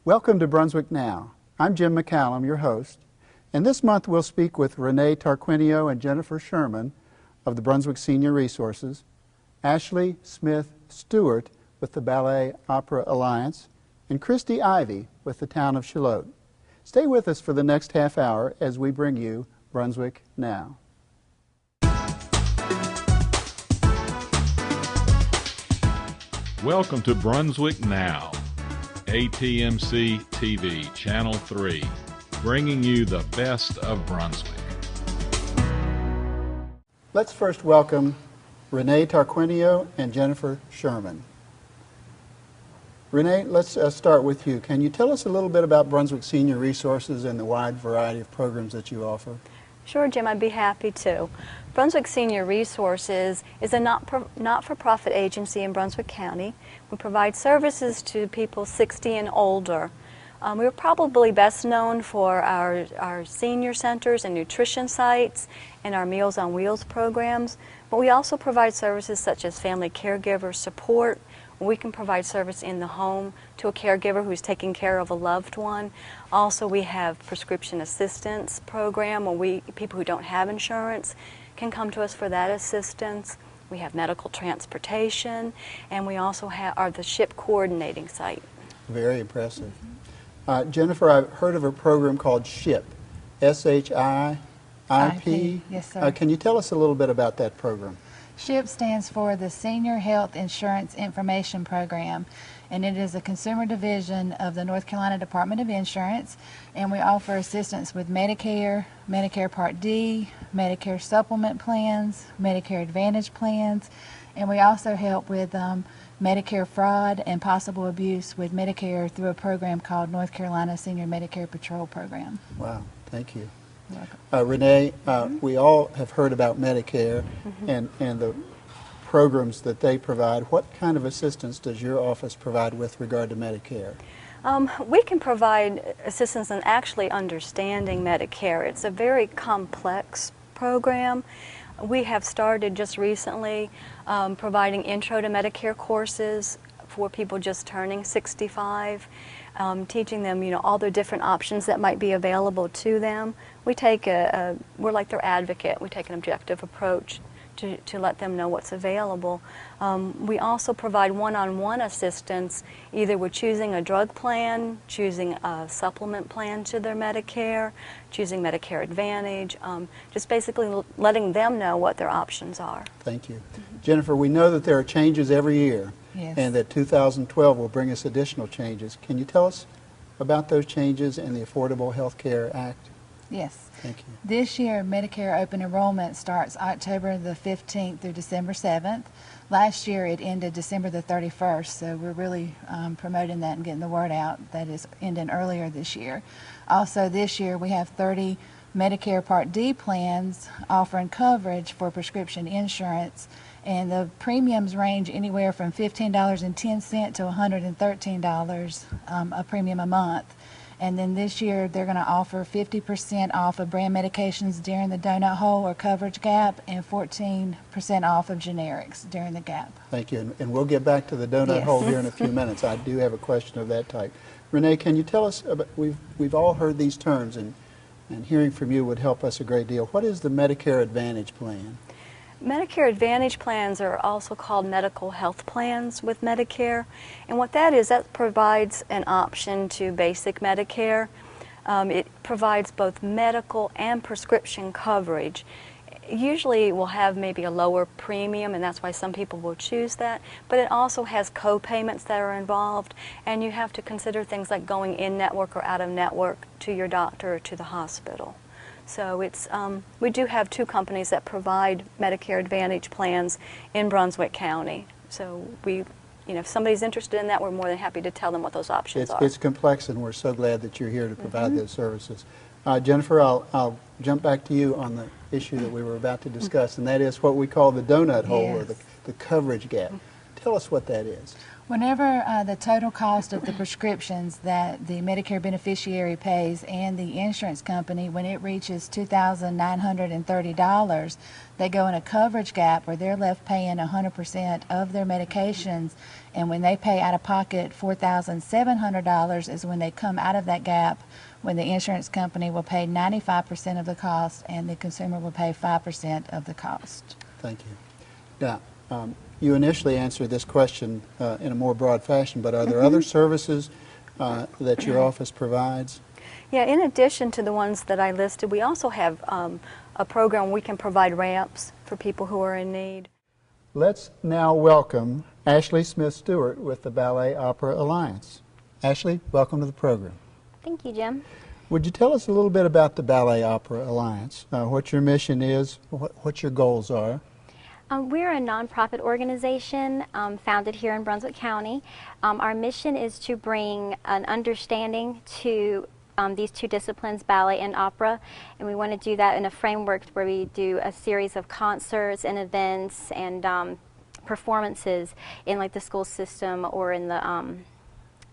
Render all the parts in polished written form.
Welcome to Brunswick Now. I'm Jim MacCallum, your host, and this month we'll speak with Renee Tarquinio and Jennifer Sherman of the Brunswick Senior Resources, Ashley Smith Stewart with the Ballet Opera Alliance, and Christy Ivy with the town of Shallotte. Stay with us for the next half hour as we bring you Brunswick Now. Welcome to Brunswick Now, ATMC TV, Channel 3, bringing you the best of Brunswick. Let's first welcome Renee Tarquinio and Jennifer Sherman. Renee, let's start with you. Can you tell us a little bit about Brunswick Senior Resources and the wide variety of programs that you offer? Sure, Jim, I'd be happy to. Brunswick Senior Resources is a not-for-profit agency in Brunswick County. We provide services to people 60 and older. We're probably best known for our senior centers and nutrition sites and our Meals on Wheels programs, but we also provide services such as family caregiver support. We can provide service in the home to a caregiver who's taking care of a loved one. Also, we have prescription assistance program where people who don't have insurance can come to us for that assistance. We have medical transportation, and we also are the SHIP coordinating site. Very impressive. Jennifer, I've heard of a program called SHIP, S-H-I-I-P. Yes, sir. Can you tell us a little bit about that program? SHIP stands for the Senior Health Insurance Information Program, and it is a consumer division of the North Carolina Department of Insurance, and we offer assistance with Medicare, Medicare Part D, Medicare supplement plans, Medicare Advantage plans, and we also help with Medicare fraud and possible abuse with Medicare through a program called North Carolina Senior Medicare Patrol Program. Wow, thank you. You're welcome. Renee, we all have heard about Medicare and the programs that they provide. What kind of assistance does your office provide with regard to Medicare? We can provide assistance in actually understanding Medicare. It's a very complex program. We have started just recently providing Intro to Medicare courses for people just turning 65, teaching them, all the different options that might be available to them. We take we're like their advocate. We take an objective approach to let them know what's available. We also provide one-on-one assistance, either with choosing a drug plan, choosing a supplement plan to their Medicare, choosing Medicare Advantage, just basically letting them know what their options are. Thank you. Jennifer, we know that there are changes every year. Yes. And that 2012 will bring us additional changes. Can you tell us about those changes in the Affordable Health Care Act? Yes. Thank you. This year, Medicare open enrollment starts October the 15th through December 7th. Last year, it ended December the 31st, so we're really promoting that and getting the word out that is ending earlier this year. Also, this year, we have 30 Medicare Part D plans offering coverage for prescription insurance, and the premiums range anywhere from $15.10 to $113 a premium a month. And then this year they're going to offer 50% off of brand medications during the donut hole or coverage gap, and 14% off of generics during the gap. Thank you. And we'll get back to the donut Yes. hole here in a few minutes. I do have a question of that type. Renee, can you tell us about, we've all heard these terms, and hearing from you would help us a great deal. What is the Medicare Advantage plan? Medicare Advantage plans are also called medical health plans with Medicare, and what that is, that provides an option to basic Medicare. It provides both medical and prescription coverage. Usually it will have maybe a lower premium, and that's why some people will choose that, but it also has co-payments that are involved, and you have to consider things like going in-network or out-of-network to your doctor or to the hospital. So it's, we do have two companies that provide Medicare Advantage plans in Brunswick County. So we, if somebody's interested in that, we're more than happy to tell them what those options are. It's complex, and we're so glad that you're here to provide those services. Jennifer, I'll jump back to you on the issue that we were about to discuss, and that is what we call the donut hole, or the coverage gap. Tell us what that is. Whenever the total cost of the prescriptions that the Medicare beneficiary pays and the insurance company, when it reaches $2,930, they go in a coverage gap where they're left paying 100% of their medications, and when they pay out of pocket $4,700 is when they come out of that gap, when the insurance company will pay 95% of the cost and the consumer will pay 5% of the cost. Thank you. Now, you initially answered this question in a more broad fashion, but are there other services that your office provides? Yeah, in addition to the ones that I listed, we also have a program where we can provide ramps for people who are in need. Let's now welcome Ashley Smith-Stewart with the Ballet Opera Alliance. Ashley, welcome to the program. Thank you, Jim. Would you tell us a little bit about the Ballet Opera Alliance, what your mission is, what your goals are? We're a nonprofit organization founded here in Brunswick County. Our mission is to bring an understanding to these two disciplines, ballet and opera, and we want to do that in a framework where we do a series of concerts and events and performances in like the school system or in the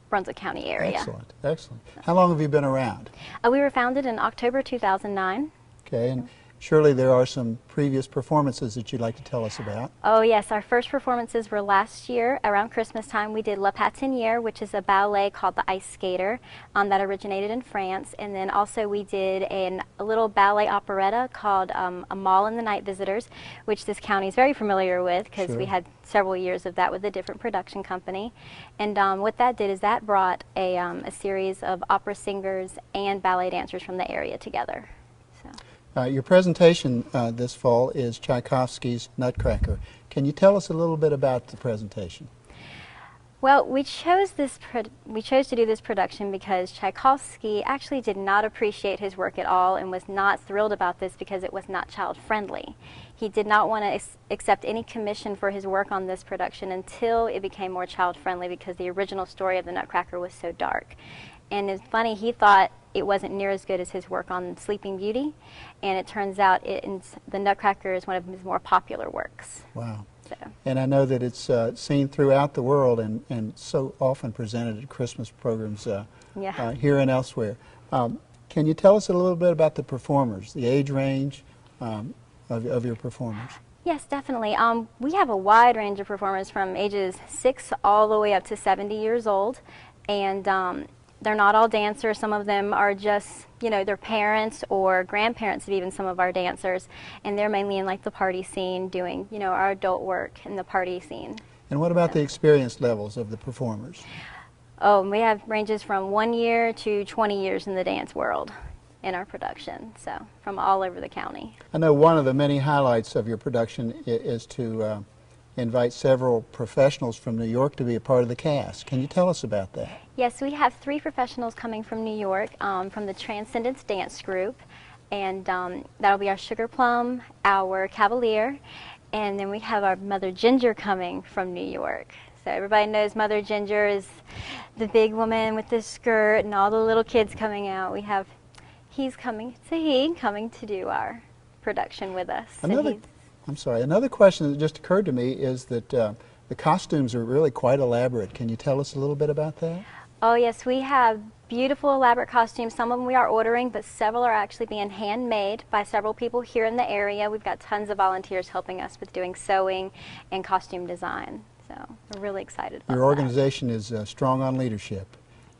Brunswick County area. Excellent, excellent. How long have you been around? We were founded in October 2009. Okay, and surely there are some previous performances that you'd like to tell us about. Oh yes, our first performances were last year around Christmas time. We did La Patinière, which is a ballet called the Ice Skater that originated in France, and then also we did a little ballet operetta called A Mall and the Night Visitors, which this county is very familiar with because we had several years of that with a different production company. And what that did is that brought a series of opera singers and ballet dancers from the area together. Your presentation this fall is Tchaikovsky's Nutcracker. Can you tell us a little bit about the presentation? Well, we chose to do this production because Tchaikovsky actually did not appreciate his work at all and was not thrilled about this because it was not child-friendly. He did not want to accept any commission for his work on this production until it became more child-friendly because the original story of the Nutcracker was so dark. And it's funny, he thought it wasn't near as good as his work on Sleeping Beauty, and it turns out the Nutcracker is one of his more popular works. Wow. So. And I know that it's seen throughout the world and so often presented at Christmas programs here and elsewhere. Can you tell us a little bit about the performers, the age range of your performers? Yes, definitely. We have a wide range of performers from ages 6 all the way up to 70 years old, and they're not all dancers. Some of them are just, you know, their parents or grandparents of even some of our dancers, and they're mainly in like the party scene doing, you know, our adult work in the party scene. And what about the experience levels of the performers? Oh, we have ranges from 1 year to 20 years in the dance world in our production, so from all over the county. I know one of the many highlights of your production is to invite several professionals from New York to be a part of the cast. Can you tell us about that? Yes, we have 3 professionals coming from New York from the Transcendence Dance Group, and that'll be our Sugar Plum, our Cavalier, and then we have our Mother Ginger coming from New York. So everybody knows Mother Ginger is the big woman with the skirt and all the little kids coming out. We have coming to do our production with us. Another question that just occurred to me is that the costumes are really quite elaborate. Can you tell us a little bit about that? Oh yes, we have beautiful elaborate costumes. Some of them we are ordering, but several are actually being handmade by several people here in the area. We've got tons of volunteers helping us with doing sewing and costume design. So we're really excited about Your organization is strong on leadership,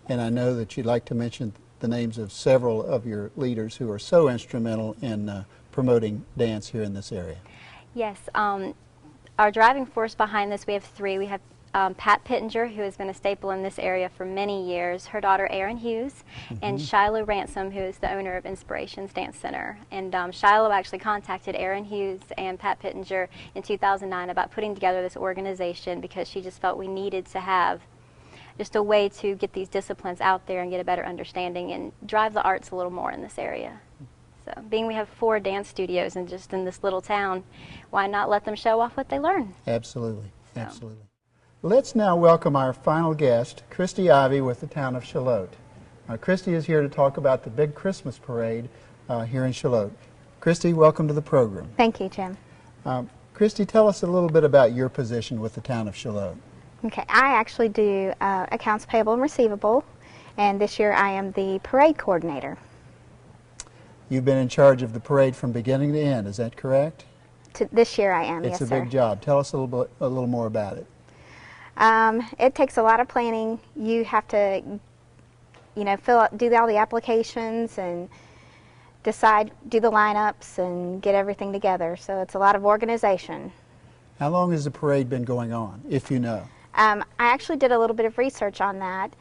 and I know that you'd like to mention the names of several of your leaders who are so instrumental in promoting dance here in this area. Yes, our driving force behind this, we have 3. We have Pat Pittenger, who has been a staple in this area for many years, her daughter Erin Hughes, and Shiloh Ransom, who is the owner of Inspirations Dance Center. And Shiloh actually contacted Erin Hughes and Pat Pittenger in 2009 about putting together this organization because she just felt we needed to have just a way to get these disciplines out there and get a better understanding and drive the arts a little more in this area. So, being we have 4 dance studios in this little town, why not let them show off what they learn? Absolutely, absolutely. Let's now welcome our final guest, Christy Ivy with the town of Shallotte. Christy is here to talk about the big Christmas parade here in Shallotte. Christy, welcome to the program. Thank you, Jim. Christy, tell us a little bit about your position with the town of Shallotte. Okay, I actually do accounts payable and receivable, and this year I am the parade coordinator. You've been in charge of the parade from beginning to end, is that correct? This year I am, yes, It's sir. a big job. Tell us a little more about it. It takes a lot of planning. You have to, you know, do all the applications and do the lineups and get everything together. So it's a lot of organization. How long has the parade been going on, if you know? I actually did a little bit of research on that,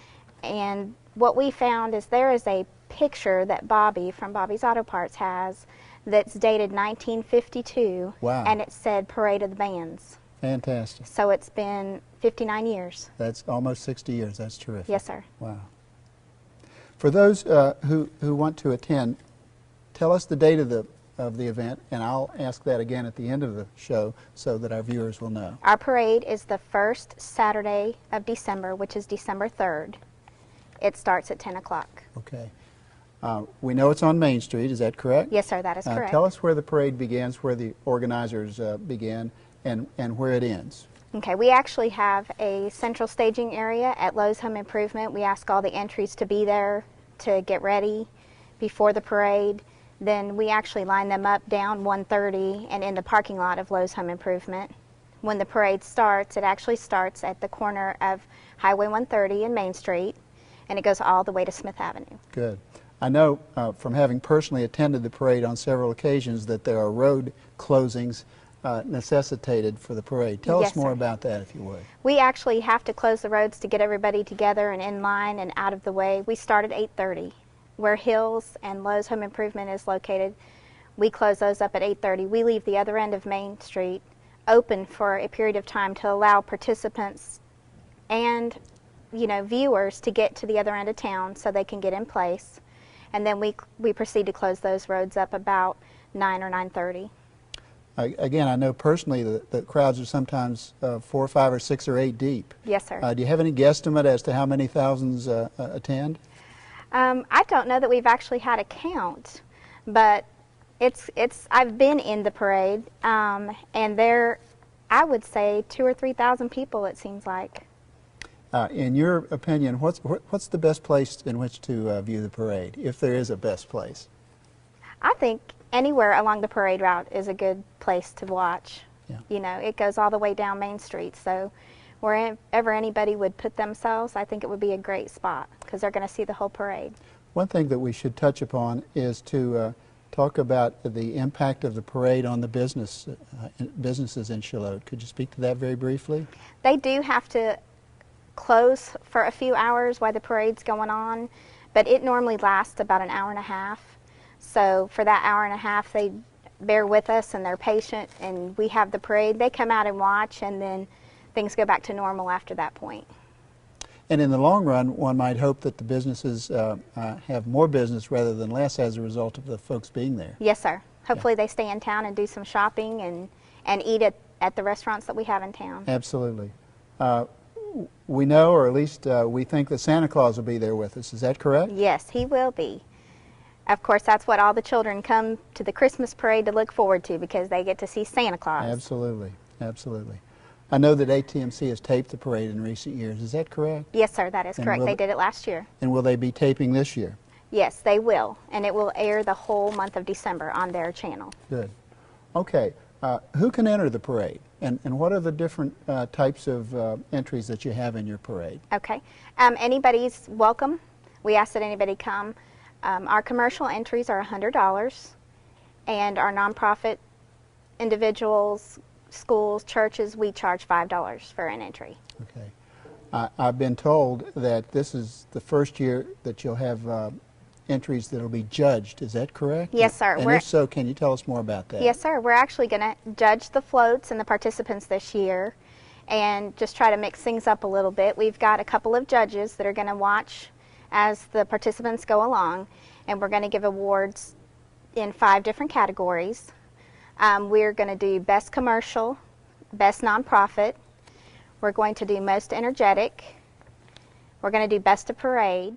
and what we found is there is a picture that Bobby from Bobby's Auto Parts has that's dated 1952. Wow. And it said Parade of the Bands. Fantastic. So it's been 59 years. That's almost 60 years. That's terrific. Yes, sir. Wow. For those who want to attend, tell us the date of the event, and I'll ask that again at the end of the show so that our viewers will know. Our parade is the first Saturday of December, which is December 3rd. It starts at 10 o'clock. Okay. We know it's on Main Street, is that correct? Yes, sir, that is correct. Tell us where the parade begins, where the organizers began, and where it ends. Okay, we actually have a central staging area at Lowe's Home Improvement. We ask all the entries to be there to get ready before the parade. Then we actually line them up down 130 and in the parking lot of Lowe's Home Improvement. When the parade starts, it actually starts at the corner of Highway 130 and Main Street, and it goes all the way to Smith Avenue. Good. I know from having personally attended the parade on several occasions that there are road closings necessitated for the parade. Tell us more about that, if you would. We actually have to close the roads to get everybody together and in line and out of the way. We start at 8:30. Where Hills and Lowe's Home Improvement is located, we close those up at 8:30. We leave the other end of Main Street open for a period of time to allow participants and, you know, viewers to get to the other end of town so they can get in place. And then we proceed to close those roads up about 9 or 9:30. Again, I know personally that the crowds are sometimes 4, 5, or 6, or 8 deep. Yes, sir. Do you have any guesstimate as to how many thousands attend? I don't know that we've actually had a count, but I've been in the parade, and there, I would say 2,000 or 3,000 people, it seems like. In your opinion, what's the best place in which to view the parade, if there is a best place? I think anywhere along the parade route is a good place to watch. Yeah. You know, it goes all the way down Main Street, so wherever anybody would put themselves, I think it would be a great spot because they're going to see the whole parade. One thing that we should touch upon is to talk about the impact of the parade on the businesses in Shallotte. Could you speak to that very briefly? They do have to close for a few hours while the parade's going on, but it normally lasts about an hour and a half. So for that hour and a half, they bear with us and they're patient, and we have the parade. They come out and watch, and then things go back to normal after that point. And in the long run, one might hope that the businesses have more business rather than less as a result of the folks being there. Yes, sir. Hopefully they stay in town and do some shopping and eat at the restaurants that we have in town. Absolutely. We know, or at least we think, that Santa Claus will be there with us. Is that correct? Yes, he will be. Of course, that's what all the children come to the Christmas parade to look forward to, because they get to see Santa Claus. Absolutely. Absolutely. I know that ATMC has taped the parade in recent years. Is that correct? Yes, sir, that is correct. They did it last year. And will they be taping this year? Yes, they will. And it will air the whole month of December on their channel. Good. Okay. Who can enter the parade? And what are the different types of entries that you have in your parade? Okay. Anybody's welcome. We ask that anybody come. Our commercial entries are $100, and our nonprofit individuals, schools, churches, we charge $5 for an entry. Okay. I've been told that this is the first year that you'll have entries that will be judged. Is that correct? Yes, sir. And if so, can you tell us more about that? Yes, sir. We're actually going to judge the floats and the participants this year and just try to mix things up a little bit. We've got a couple of judges that are going to watch as the participants go along, and we're going to give awards in 5 different categories. We're going to do Best Commercial, Best Nonprofit, we're going to do Most Energetic, we're going to do Best of Parade,